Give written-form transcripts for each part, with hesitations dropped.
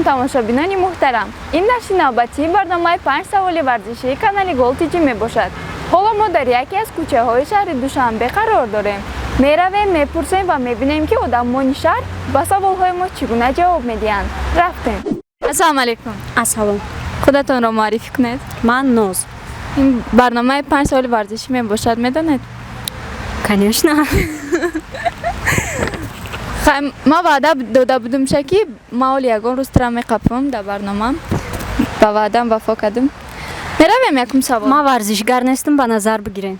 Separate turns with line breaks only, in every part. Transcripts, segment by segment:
алайкум тамошобинони муҳтарам. Ин нашри навбатии барномаи 5 саволи варзишии канали Gold TV мебошад. ҳоло мо дар яке аз кӯчаҳои шаҳри Душанбе қарор дорем. Меравем, мепурсем ва мебинем ки одамони шаҳр ба саволҳои мо чӣ гуна ҷавоб медиҳанд. Рафтем. Ассалому алайкум.
Ассалом.
Худатонро муаррифӣ кунед.
Ман Ноз.
Ин барномаи 5 саволи варзишӣ мебошад, медонед?
Конечно.
Ма ваъда дода будимша ки ма оли ягон рӯзтира меқапам дар барномам. Ба ваъдам вафо кардам. Меравем якум савол.
Ма варзишгар нестам, ба назар бигирем.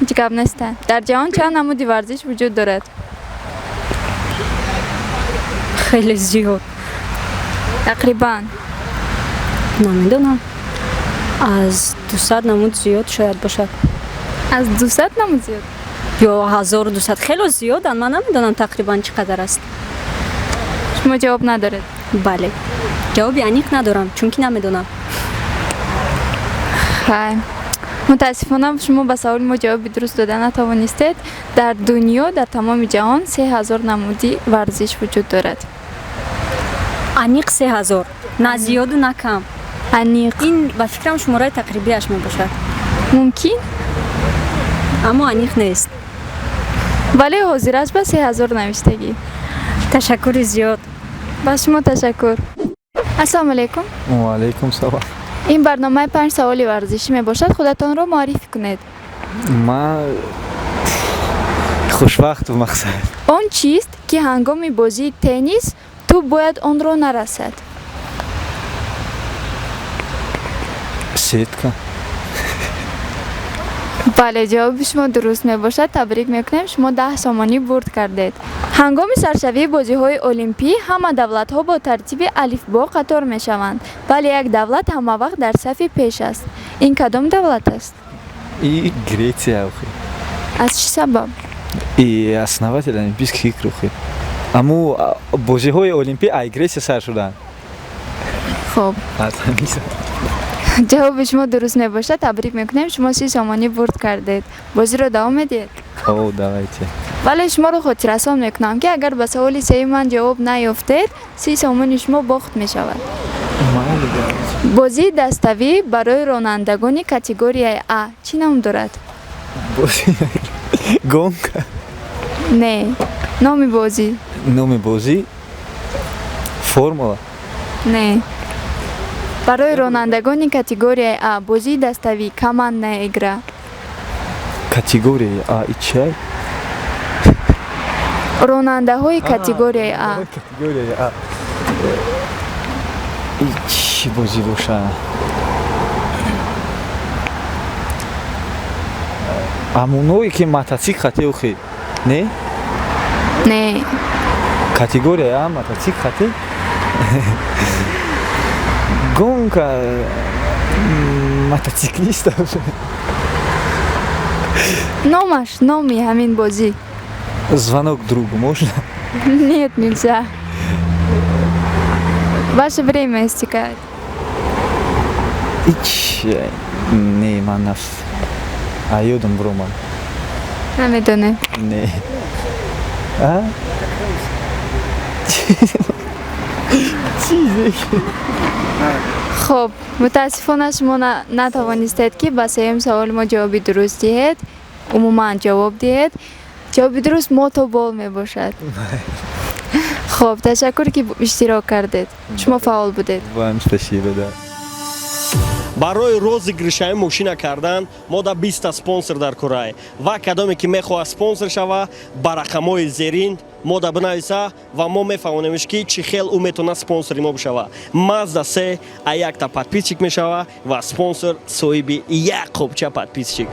ҳеҷ гап неста. Дар ҷаҳон чанд намуди варзиш вуҷуд дорад?
Хеле зиёд.
Тақрибан
Намедонам. Аз 200 намуд зиёд шояд бошад.
аз 200 намуд зиёд.
Ё 1200. Хеле зиёданд. Ман намедонам тақрибан чӣ қадар аст.
Шумо ҷавоб надоред?
Бале. Ҷавоби аниқ надорам, чунки намедонам.
Хай. Мутаассифона шумо ба саволи мо ҷавоби дуруст дода натавонистед. Дар дунё, дар тамоми ҷаҳон 3000 намуди варзиш вуҷуд дорад.
Аниқ 3000. На зиёду, на кам.
Аниқ.
Ин ба фикрам шумораи тақрибиаш мебошад.
Мумкин?
Аммо аниқ нест.
вале ҳозираш ба 3000 навиштагӣ.
Ташаккури зиёд.
Ба шумо ташаккур. Ассалому алайкум.
Ва алайкум салом.
ин барномаи 5 саволи варзишӣ мебошад. Худатонро муаррифӣ кунед.
Ман хушвақту мақсад.
Он чист ки ҳангоми бозии теннис ту бояд онро нарасад?
Сетка.
бале, ҷавоби шумо дуруст мебошад. Табрик мекунем, шумо 10 сомонӣ бурд кардед. ҳангоми саршавии бозиҳои олимпӣ ҳама давлатҳо бо тартиби алифбо қатор мешаванд, вале як давлат ҳамавақт дар сафи пеш аст. Ин кадом давлат аст?
И Греция охи.
аз чӣ сабаб?
И основатель олимпийских игр охи. Аммо бозиҳои олимпӣ ай Греция сар шуданд.
хуб,
Аз ҳамин сабаб.
ҷавоби шумо дуруст мебошад. Табрик мекунем, шумо 30 сомонӣ бурд кардед. бозиро давом медиҳед.
О, давайте.
вале шуморо хотиррасон мекунам ки агар ба саволи сеюм ман ҷавоб наёфтед, 30 сомони шумо бохт мешавад.
Майли давайте.
бозии dastavӣ барои ронандагони категорияи А чӣ ном дорад?
Гонка.
не, номи бозӣ.
Номи бозӣ формула.
не, барои ронандагони категорияи А бозии dastavӣ командная игра.
Категорияи А и чай.
ронандаҳои категорияи А.
Категорияи А. И чӣ бозӣ бошад? Амоное ки мотоцикл хате охи. Не?
не,
Категорияи А мотоцикл хате. Гонка мотоциклист.
номаш, номи ҳамин бозӣ.
Звонок другу можно?
нет, нельзя. ваше время истекает.
И чай. Не, ман наф. А ёдам броман.
намедонед.
Не. А? Чизе.
хуб, мутаассифона шумо натавонистед ки ба сеюм саволи мо ҷавоби дуруст диҳед. умуман ҷавоб диҳед. ҷавоби дуруст мотобол мебошад. хуб, ташаккур ки иштирок кардед. шумо фаъол будед.
Вам спасибо, да.
барои розыгришаи мошина кардан мо да 20 спонсор дар кораи ва кадоме ки мехоҳад спонсор шава ба рақамҳои зерин мо да бинависа ва мо мефаҳмонемш ки чӣ хел ӯ метавонад спонсори мо бишава. Mazda 3 а якта подписчик мешава ва спонсор соҳиби як қопча подписчик.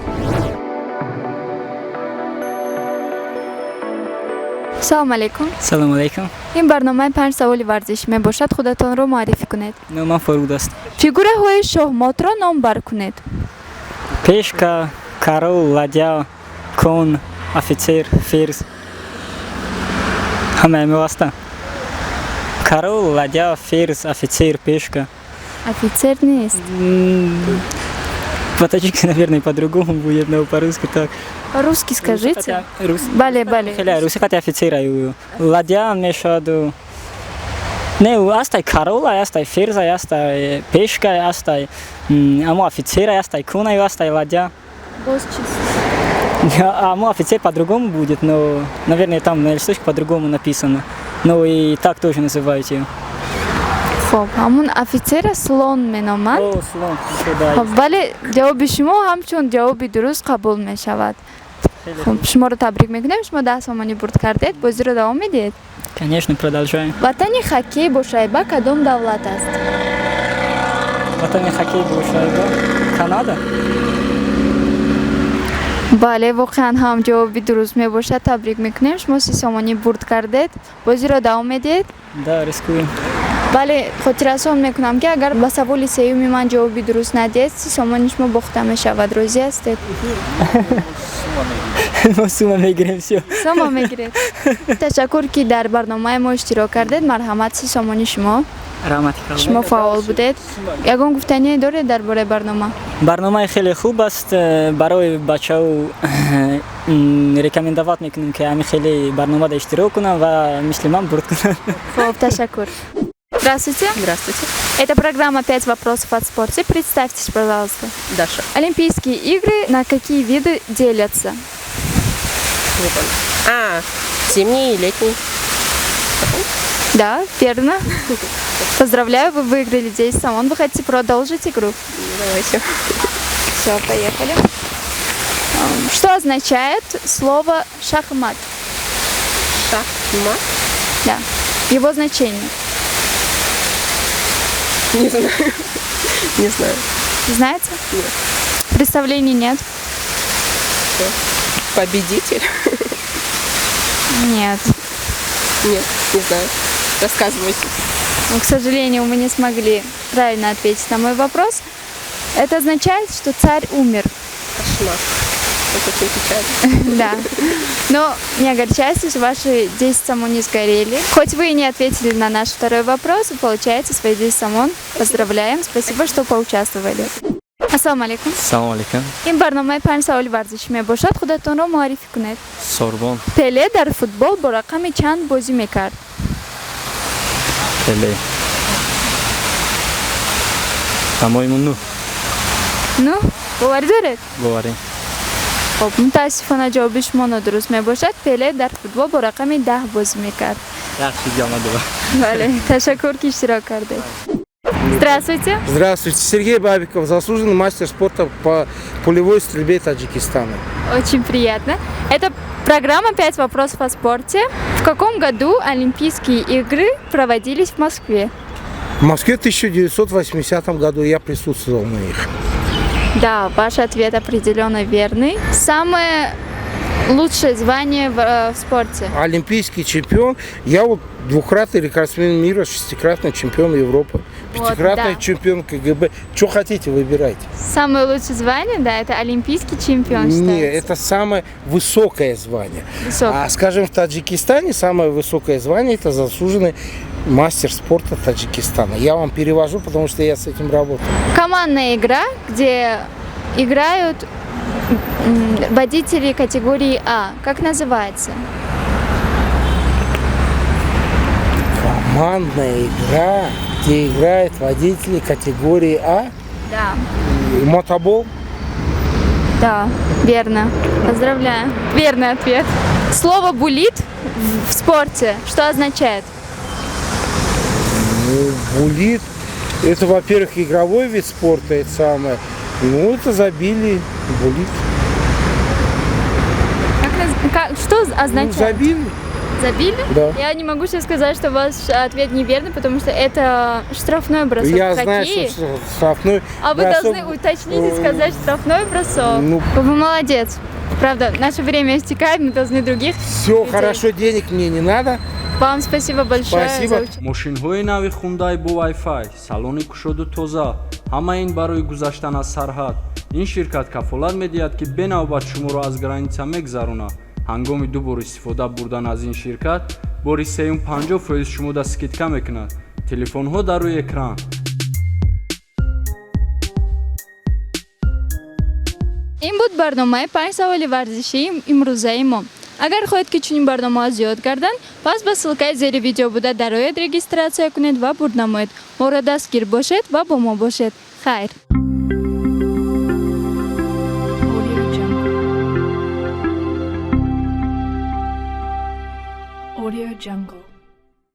салому алайкум.
салому алайкум.
ин барномаи 5 саволи варзишӣ мебошад. Худатонро муаррифӣ кунед.
номам Фаруд аст.
фигураҳои шоҳмотро ном бар кунед.
пешка, корол, ладья, кон, офитсер, ферз. ҳамаи мевастам. корол, ладья, ферз, офитсер, пешка.
офитсер нест.
По-таджикски, наверное, по-другому будет, но по-русски так.
По-русски скажите. Бале, бале.
Руси хотя офицера. Ладья мешаду Не, астай карола, астай ферза, астай пешка, астай амо офицера, астай куна, астай ладья. Амо офицер по-другому будет, но, наверное, там на листочке по-другому написано. Ну и так тоже называют ее.
Хоб, амун офицера слон меноманд.
О, слон, да.
Хоб, вале ҷавоби шумо ҳамчун ҷавоби дуруст қабул мешавад. Хоб, шуморо табрик мекунем, шумо 10 сомонӣ бурд кардед, бозиро давом медиҳед.
Конечно, продолжаем.
Ватани хоккей бо шайба кадом давлат аст?
Ватани хоккей бо шайба Канада.
бале, воқеан ҳам ҷавоби дуруст мебошад, табрик мекунем, шумо 30 сомонӣ бурд кардед, бозиро давом медиҳед.
Да, рискуем.
бале, хотиррасон мекунам ки агар ба саволи сеюми ман ҷавоби дуруст надиҳед, 30 сомони шумо бохта мешавад. Розӣ ҳастед?
Мы сумма мегирем, все.
сома мегиред. Ташаккур ки дар барномаи мо иштирок кардед. Марҳамат, 30 сомони шумо. шумо фаъол будед. Ягон гуфтание доред дар бораи барнома?
Барномаи хеле хуб аст. Барои бачаҳо рекомендоват мекунем ки ҳамин хеле барномада иштирок кунанд ва мисли ман бурд кунанд.
Хуб, ташаккур. Здравствуйте.
Здравствуйте.
Это программа «5 вопросов от спорта». Представьтесь, пожалуйста.
Даша.
Олимпийские игры на какие виды делятся?
Не понял. Зимний и летний.
Да, верно. Поздравляю, вы выиграли 10 сомон. Вы хотите продолжить игру?
Давайте.
Все, поехали. Что означает слово «шахмат»?
Шахмат?
Да. Его значение.
Не знаю. Не знаю.
Знаете?
Нет.
Представлений нет?
Победитель?
Нет.
Нет, не знаю. Рассказывайте.
Но, к сожалению, мы не смогли правильно ответить на мой вопрос. Это означает, что царь умер.
Кошмар. Это очень печально.
Да. Но не огорчайтесь, ваши 10 сомон не сгорели. Хоть вы и не ответили на наш второй вопрос, вы получаете свои 10 сомон. Поздравляем. Спасибо, что поучаствовали. Ассаламу алейкум.
Салом алейкум.
ин барномаи 5 саволи варзишӣ мебошад. Худатонро муаррифӣ кунед.
Сорбон.
Пеле дар футбол бо рақами чанд бозӣ мекард?
Пеле. По-моему,
Ну, боварӣ доред?
говори.
хоб, мутаассифона ҷавоби шумо нодуруст мебошад. Пеле дар футбол бо рақами 10 бозӣ мекард.
Яхши ҷамадова.
Бале, ташаккур ки иштирок кардед. Здравствуйте.
Здравствуйте. Сергей Бабиков, заслуженный мастер спорта по пулевой стрельбе Таджикистана.
Очень приятно. Это программа «5 вопросов о спорте». В каком году Олимпийские игры проводились в Москве?
В Москве в 1980 году я присутствовал на них.
Да, ваш ответ определенно верный. Самое лучшее звание в спорте?
Олимпийский чемпион. Я вот двукратный рекордсмен мира, шестикратный чемпион Европы, пятикратный
да.
чемпион КГБ. Что хотите, выбирайте.
Самое лучшее звание, да, это олимпийский чемпион
Нет,
считается.
это самое высокое звание.
Высокое.
А скажем, в Таджикистане самое высокое звание это заслуженный мастер спорта Таджикистана. Я вам перевожу, потому что я с этим работаю.
Командная игра, где играют водители категории А. Как называется?
Командная игра, где играют водители категории А.
Да.
Мотобол.
Да, верно. Поздравляю. Верный ответ. Слово «булит» в спорте что означает?
Ну, булит. Это, во-первых, игровой вид спорта, это самое. Ну, это забили, булит.
Что
Ну,
означает?
забили.
Забили?
Да.
Я не могу сейчас сказать, что ваш ответ неверный, потому что это штрафной бросок
Я
в
знаю,
хоккее.
что штрафной
А вы
бросок,
должны уточнить и сказать штрафной бросок.
Ну.
Вы молодец. Правда, наше время истекает, мы должны других.
Все
людей.
хорошо, денег мне не надо.
Вам спасибо большое
Спасибо.
за участие.
мошинҳои нави хундай бо Wi-Fi, салони кушоду тоза, ҳама ин барои гузаштан аз сарҳад. Ин ширкат кафолат медиҳад ки бенавбат шуморо аз граница мегзаронад. ҳангоми ду бор истифода бурдан аз ин ширкат, бори сеюм 50% шумода скидка мекунад. Телефонҳо дар рӯи экран.
ин буд барномаи 5 саволи варзишии имрӯзаи мо. Агар хоҳед ки чунин барномаҳо зиёд гарданд, пас ба ссилкаи зери видео буда дар ояд регистратсия кунед ва бурд намоед. Моро дастгир бошед ва бо мо бошед. Хайр.
Audio Jungle.